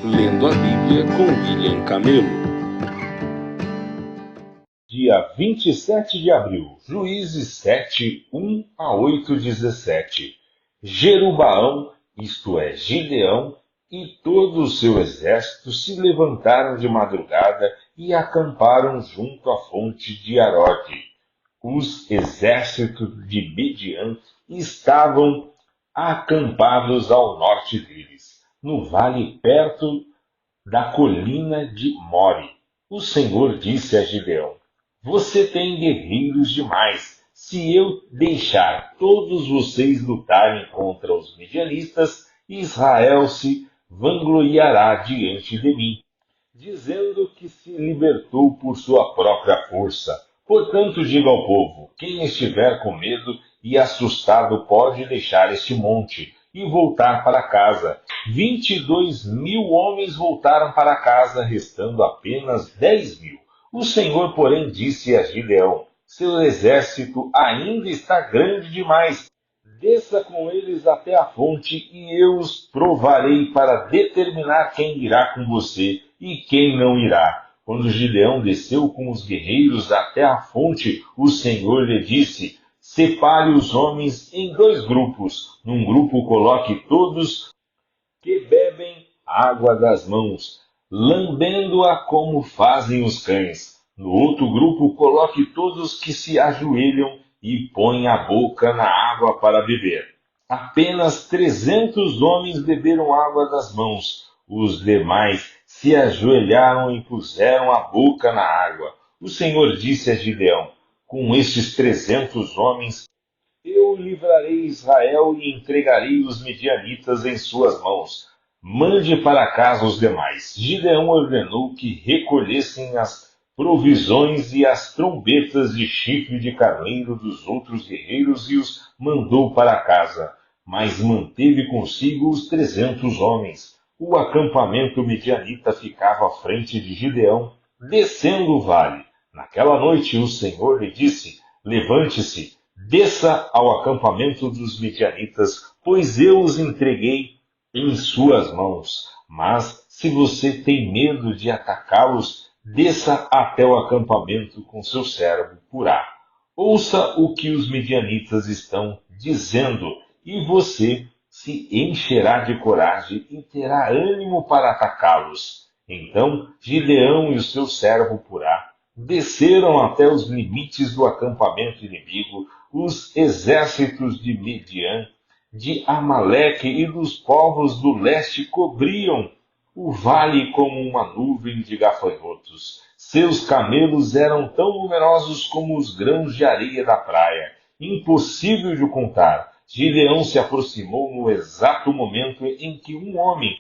Lendo a Bíblia com William Camelo. Dia 27 de abril, Juízes 7, 1 a 8, 17. Jerubaão, isto é, Gideão, e todo o seu exército se levantaram de madrugada e acamparam junto à fonte de Arode. Os exércitos de Midian estavam acampados ao norte deles, no vale perto da colina de More. O Senhor disse a Gideão: Você tem guerreiros demais. Se eu deixar todos vocês lutarem contra os midianitas, Israel se vangloriará diante de mim, dizendo que se libertou por sua própria força. Portanto, diga ao povo: quem estiver com medo e assustado pode deixar este monte e voltar para casa. 22.000 homens voltaram para casa, restando apenas 10.000. O Senhor, porém, disse a Gideão: Seu exército ainda está grande demais. Desça com eles até a fonte e eu os provarei para determinar quem irá com você e quem não irá. Quando Gideão desceu com os guerreiros até a fonte, o Senhor lhe disse: Separe os homens em 2 grupos. Num grupo coloque todos que bebem água das mãos, lambendo-a como fazem os cães. No outro grupo coloque todos que se ajoelham e põem a boca na água para beber. Apenas 300 homens beberam água das mãos. Os demais se ajoelharam e puseram a boca na água. O Senhor disse a Gideão: Com estes 300 homens eu livrarei Israel e entregarei os midianitas em suas mãos. Mande para casa os demais. Gideão ordenou que recolhessem as provisões e as trombetas de chifre de carneiro dos outros guerreiros e os mandou para casa, mas manteve consigo os 300 homens. O acampamento midianita ficava à frente de Gideão, descendo o vale. Naquela noite o Senhor lhe disse: Levante-se, desça ao acampamento dos midianitas, pois eu os entreguei em suas mãos. Mas se você tem medo de atacá-los, desça até o acampamento com seu servo Purá. Ouça o que os midianitas estão dizendo, e você se encherá de coragem e terá ânimo para atacá-los. Então Gideão e o seu servo Purá desceram até os limites do acampamento inimigo. Os exércitos de Midian, de Amaleque e dos povos do leste cobriam o vale como uma nuvem de gafanhotos. Seus camelos eram tão numerosos como os grãos de areia da praia, impossível de contar. Gideão se aproximou no exato momento em que um homem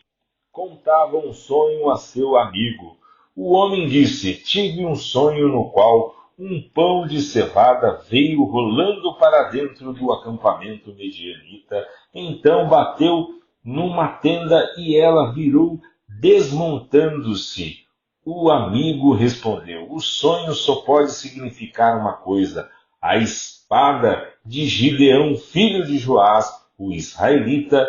contava um sonho a seu amigo. O homem disse: Tive um sonho no qual um pão de cevada veio rolando para dentro do acampamento medianita. Então bateu numa tenda e ela virou desmontando-se. O amigo respondeu: O sonho só pode significar uma coisa: a espada de Gideão, filho de Joás, o israelita.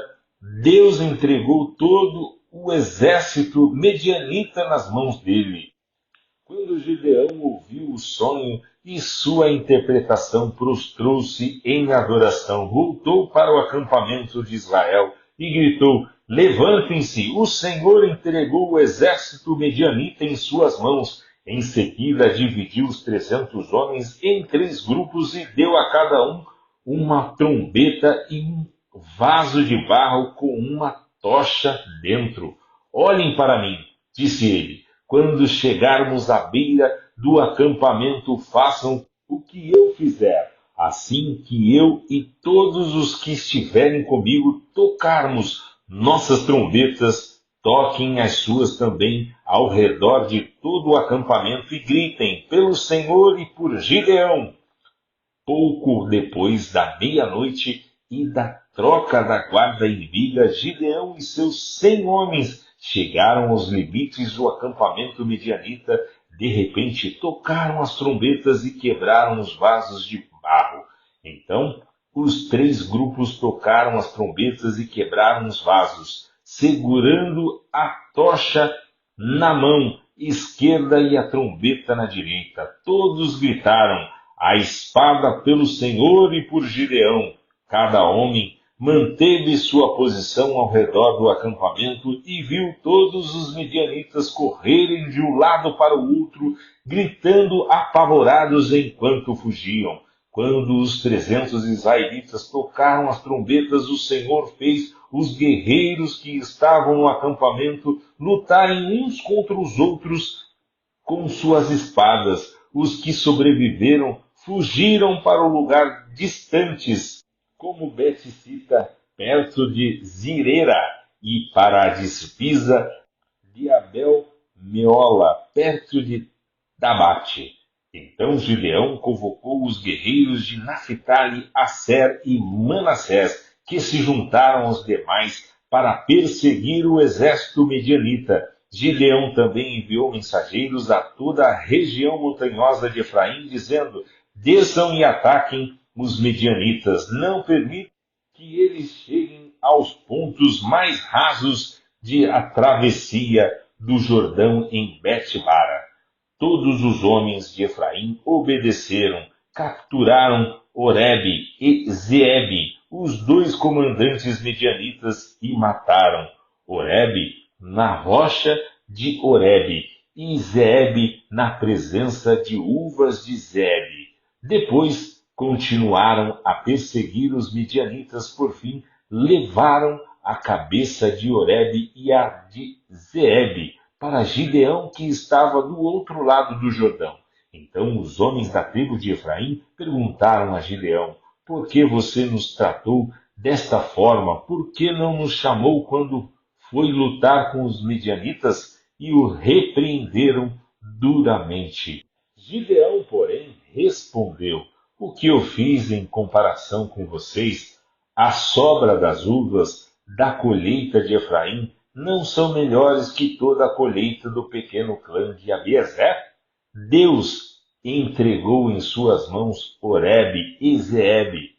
Deus entregou todo o exército medianita nas mãos dele. Quando Gideão ouviu o sonho e sua interpretação, prostrou-se em adoração, voltou para o acampamento de Israel e gritou: Levantem-se, o Senhor entregou o exército medianita em suas mãos. Em seguida dividiu os 300 homens em 3 grupos e deu a cada um uma trombeta e um vaso de barro com uma tocha dentro. Olhem para mim, disse ele. Quando chegarmos à beira do acampamento, façam o que eu fizer. Assim que eu e todos os que estiverem comigo tocarmos nossas trombetas, toquem as suas também ao redor de todo o acampamento e gritem: Pelo Senhor e por Gideão. Pouco depois da meia-noite e da troca da guarda inimiga, Gideão e seus 100 homens chegaram aos limites do acampamento midianita. De repente tocaram as trombetas e quebraram os vasos de barro. Então os 3 grupos tocaram as trombetas e quebraram os vasos. segurando a tocha na mão esquerda e a trombeta na direita. Todos gritaram: a espada pelo Senhor e por Gideão. Cada homem manteve sua posição ao redor do acampamento e viu todos os midianitas correrem de um lado para o outro, gritando apavorados enquanto fugiam. Quando os 300 israelitas tocaram as trombetas, o Senhor fez os guerreiros que estavam no acampamento lutarem uns contra os outros com suas espadas. Os que sobreviveram fugiram para o lugar distantes, como Bet-sita, perto de Zirera, e para a despisa de Abel-meola, perto de Tabate. Então Gideão convocou os guerreiros de Naphtali, Asser e Manassés, que se juntaram aos demais para perseguir o exército medianita. Gideão também enviou mensageiros a toda a região montanhosa de Efraim, dizendo: desçam e ataquem os medianitas, não permitam que eles cheguem aos pontos mais rasos de a travessia do Jordão em Bet-bara. Todos os homens de Efraim obedeceram, capturaram Oreb e Zeebe, os dois comandantes medianitas, e mataram Oreb na rocha de Oreb e Zeebe na presença de uvas de Zeebe. Depois continuaram a perseguir os midianitas, por fim levaram a cabeça de Oreb e a de Zeebe para Gideão, que estava do outro lado do Jordão. Então os homens da tribo de Efraim perguntaram a Gideão: por que você nos tratou desta forma? Por que não nos chamou quando foi lutar com os midianitas? E o repreenderam duramente. Gideão, porém, respondeu: o que eu fiz em comparação com vocês? A sobra das uvas da colheita de Efraim não são melhores que toda a colheita do pequeno clã de Abiezer? Deus entregou em suas mãos Oreb e Zeebe,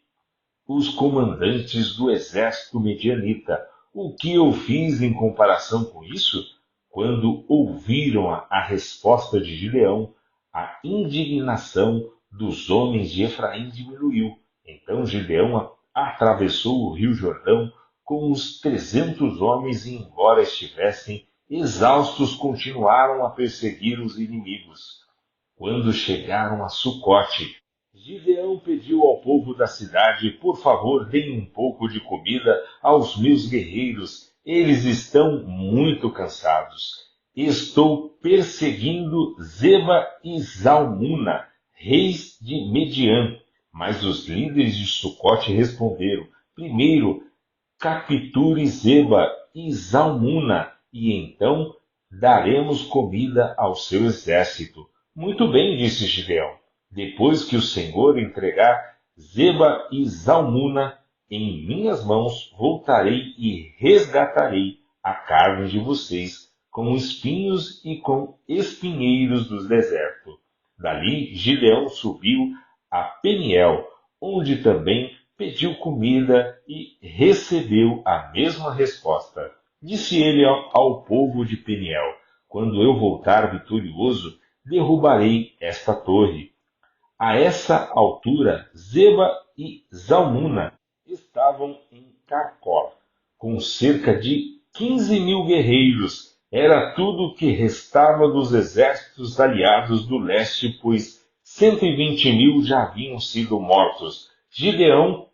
os comandantes do exército medianita. O que eu fiz em comparação com isso? Quando ouviram a resposta de Gideão, a indignação dos homens de Efraim diminuiu. Então Gideão atravessou o rio Jordão com os 300 homens, e embora estivessem exaustos, continuaram a perseguir os inimigos. Quando chegaram a Sucote, Gideão pediu ao povo da cidade: por favor, deem um pouco de comida aos meus guerreiros, eles estão muito cansados. Estou perseguindo Zeba e Zalmuna, reis de Mediã. Mas os líderes de Sucote responderam: primeiro capture Zeba e Zalmuna, e então daremos comida ao seu exército. Muito bem, disse Gideão. Depois que o Senhor entregar Zeba e Zalmuna em minhas mãos, voltarei e resgatarei a carne de vocês com espinhos e com espinheiros do deserto. Dali Gideão subiu a Peniel, onde também pediu comida e recebeu a mesma resposta. Disse ele ao povo de Peniel: quando eu voltar vitorioso, derrubarei esta torre. A essa altura, Zeba e Zalmuna estavam em Carcor, com cerca de 15.000 guerreiros. Era tudo o que restava dos exércitos aliados do leste, pois 120.000 já haviam sido mortos. Gideão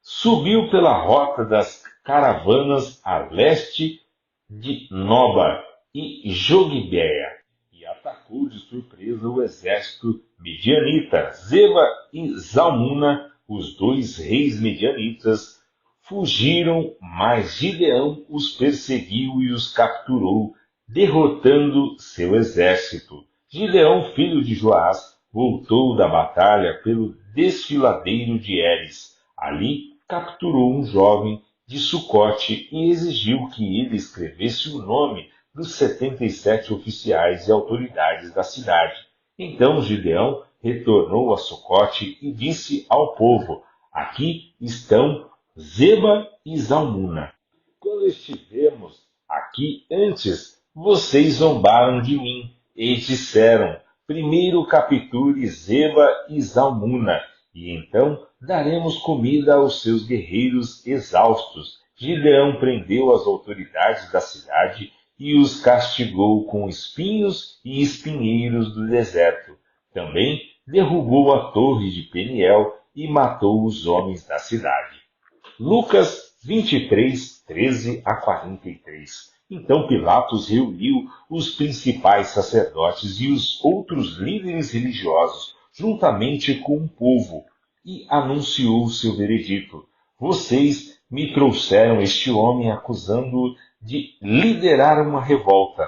subiu pela rota das caravanas a leste de Noba e Jogibeia e atacou de surpresa o exército medianita. Zeba e Zalmuna, os dois reis medianitas, fugiram, mas Gideão os perseguiu e os capturou, derrotando seu exército. Gideão, filho de Joás, voltou da batalha pelo desfiladeiro de Eres. Ali capturou um jovem de Sucote e exigiu que ele escrevesse o nome dos 77 oficiais e autoridades da cidade. Então Gideão retornou a Sucote e disse ao povo: aqui estão Zeba e Zalmuna. Quando quando estivemos aqui antes, vocês zombaram de mim e disseram: primeiro capture Zeba e Zalmuna, e então daremos comida aos seus guerreiros exaustos. Gideão prendeu as autoridades da cidade e os castigou com espinhos e espinheiros do deserto. Também derrubou a torre de Peniel e matou os homens da cidade. Lucas 23, 13 a 43. Então Pilatos reuniu os principais sacerdotes e os outros líderes religiosos, juntamente com o povo, e anunciou seu veredito: vocês me trouxeram este homem acusando-o de liderar uma revolta.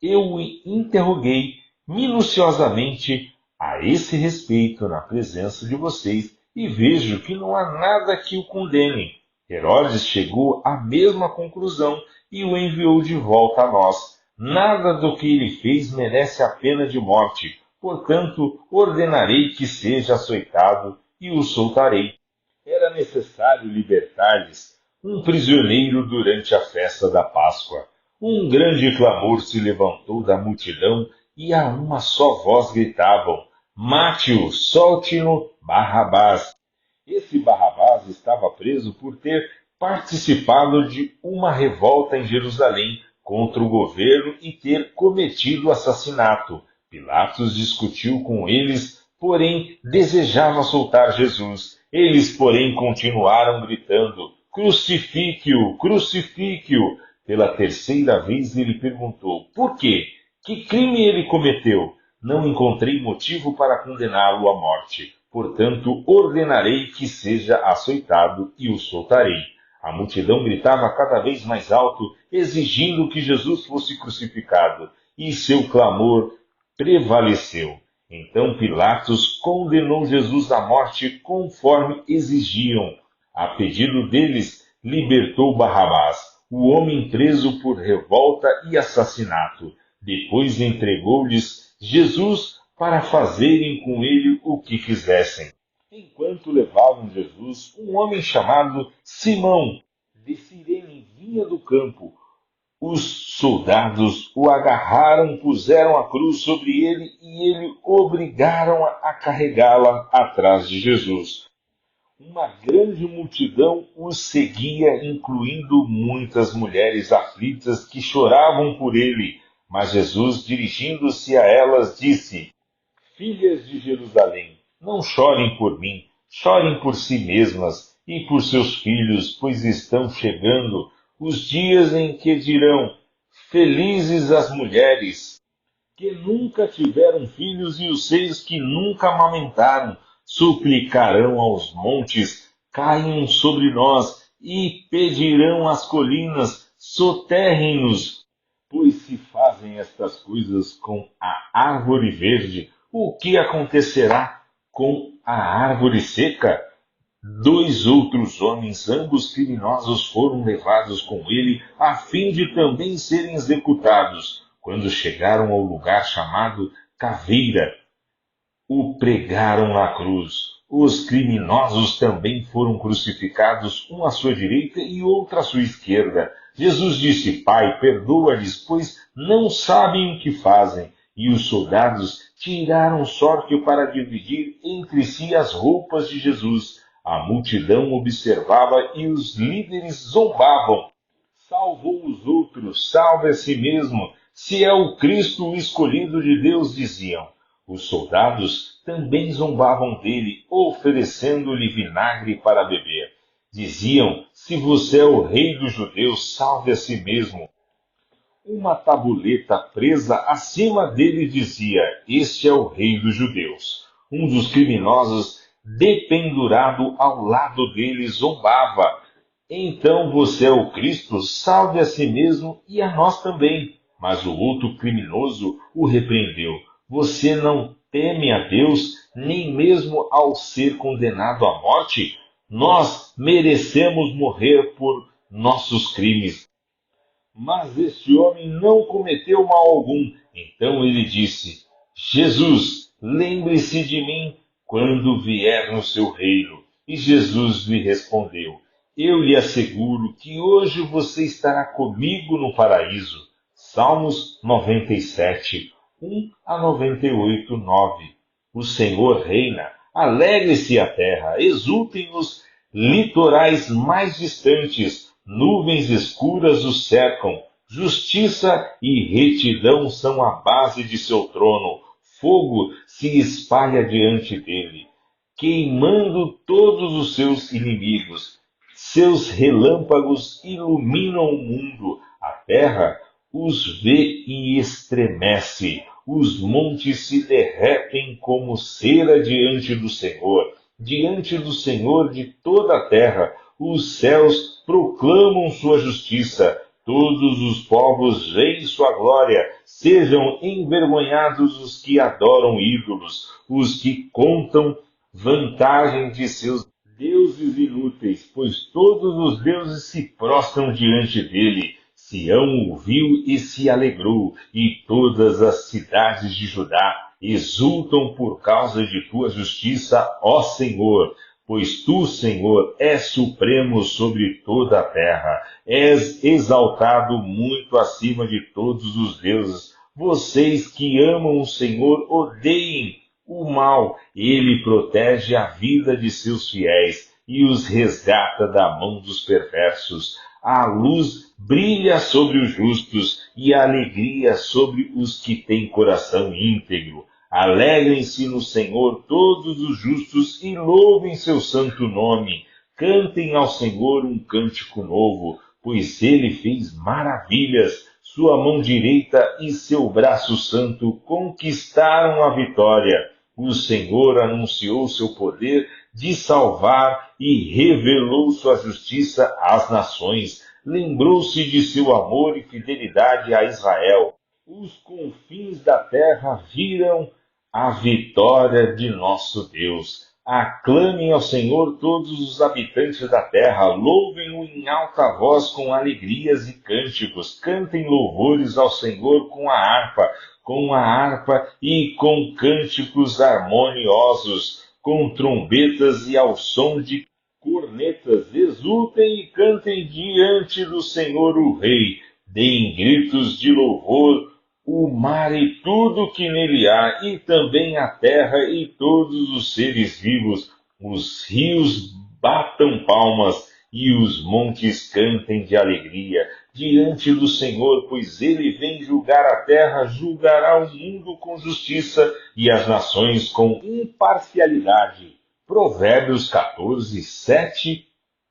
Eu o interroguei minuciosamente a esse respeito na presença de vocês e vejo que não há nada que o condene. Herodes chegou à mesma conclusão e o enviou de volta a nós. Nada do que ele fez merece a pena de morte. Portanto, ordenarei que seja açoitado e o soltarei. Era necessário libertar-lhes um prisioneiro durante a festa da Páscoa. Um grande clamor se levantou da multidão e a uma só voz gritavam: mate-o, solte-no, Barrabás. Esse Barrabás estava preso por ter participado de uma revolta em Jerusalém contra o governo e ter cometido assassinato. Pilatos discutiu com eles, porém desejava soltar Jesus. Eles, porém, continuaram gritando: crucifique-o, crucifique-o. Pela terceira vez ele perguntou: por quê? Que crime ele cometeu? Não encontrei motivo para condená-lo à morte. Portanto, ordenarei que seja açoitado e o soltarei. A multidão gritava cada vez mais alto, exigindo que Jesus fosse crucificado, e seu clamor prevaleceu. Então Pilatos condenou Jesus à morte conforme exigiam. A pedido deles, libertou Barrabás, o homem preso por revolta e assassinato. Depois entregou-lhes Jesus para fazerem com ele o que quisessem. Enquanto levavam Jesus, um homem chamado Simão de Cirene vinha do campo. Os soldados o agarraram, puseram a cruz sobre ele e ele obrigaram a carregá-la atrás de Jesus. Uma grande multidão os seguia, incluindo muitas mulheres aflitas que choravam por ele. Mas Jesus, dirigindo-se a elas, disse: filhas de Jerusalém, não chorem por mim, chorem por si mesmas e por seus filhos, pois estão chegando os dias em que dirão: felizes as mulheres que nunca tiveram filhos e os seios que nunca amamentaram, suplicarão aos montes: caiam sobre nós, e pedirão às colinas: soterrem-nos. Pois se fazem estas coisas com a árvore verde, o que acontecerá com a árvore seca? 2 outros homens, ambos criminosos, foram levados com ele, a fim de também serem executados. Quando chegaram ao lugar chamado Caveira, o pregaram na cruz. Os criminosos também foram crucificados, um à sua direita e outro à sua esquerda. Jesus disse: Pai, perdoa-lhes, pois não sabem o que fazem. E os soldados tiraram sorte para dividir entre si as roupas de Jesus. A multidão observava e os líderes zombavam. Salvou os outros, salve a si mesmo. Se é o Cristo, o escolhido de Deus, diziam. Os soldados também zombavam dele, oferecendo-lhe vinagre para beber. Diziam: se você é o rei dos judeus, salve a si mesmo. Uma tabuleta presa acima dele dizia: este é o rei dos judeus. Um dos criminosos, dependurado ao lado dele, zombava: então você é o Cristo, salve a si mesmo e a nós também. Mas o outro criminoso o repreendeu: você não teme a Deus, nem mesmo ao ser condenado à morte? Nós merecemos morrer por nossos crimes. Mas este homem não cometeu mal algum. Então ele disse: Jesus, lembre-se de mim quando vier no seu reino. E Jesus lhe respondeu: Eu lhe asseguro que hoje você estará comigo no paraíso. Salmos 97, 1 a 98, 9. O Senhor reina, alegre-se a terra, exultem os litorais mais distantes, nuvens escuras o cercam, justiça e retidão são a base de seu trono, fogo se espalha diante dele, queimando todos os seus inimigos. Seus relâmpagos iluminam o mundo, a terra os vê e estremece. Os montes se derretem como cera diante do Senhor de toda a terra. Os céus proclamam sua justiça. Todos os povos veem sua glória. Sejam envergonhados os que adoram ídolos, os que contam vantagem de seus deuses inúteis, pois todos os deuses se prostram diante dele. Sião o viu e se alegrou, e todas as cidades de Judá exultam por causa de tua justiça, ó Senhor. Pois tu, Senhor, és supremo sobre toda a terra, és exaltado muito acima de todos os deuses. Vocês que amam o Senhor, odeiem o mal. Ele protege a vida de seus fiéis e os resgata da mão dos perversos. A luz brilha sobre os justos e a alegria sobre os que têm coração íntegro. Alegrem-se no Senhor todos os justos e louvem seu santo nome. Cantem ao Senhor um cântico novo, pois ele fez maravilhas. Sua mão direita e seu braço santo conquistaram a vitória. O Senhor anunciou seu poder de salvar e revelou sua justiça às nações. Lembrou-se de seu amor e fidelidade a Israel. Os confins da terra viram a vitória de nosso Deus. Aclamem ao Senhor todos os habitantes da terra, louvem-o em alta voz com alegrias e cânticos, cantem louvores ao Senhor com a harpa e com cânticos harmoniosos, com trombetas e ao som de cornetas, exultem e cantem diante do Senhor o Rei, deem gritos de louvor o mar e tudo que nele há, e também a terra e todos os seres vivos. Os rios batam palmas e os montes cantem de alegria diante do Senhor, pois ele vem julgar a terra, julgará o mundo com justiça e as nações com imparcialidade. Provérbios 14, 7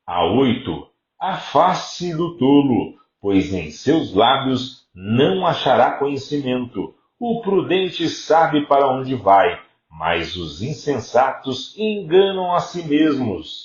a 8. Afaste do tolo, pois em seus lábios não achará conhecimento. O prudente sabe para onde vai, mas os insensatos enganam a si mesmos.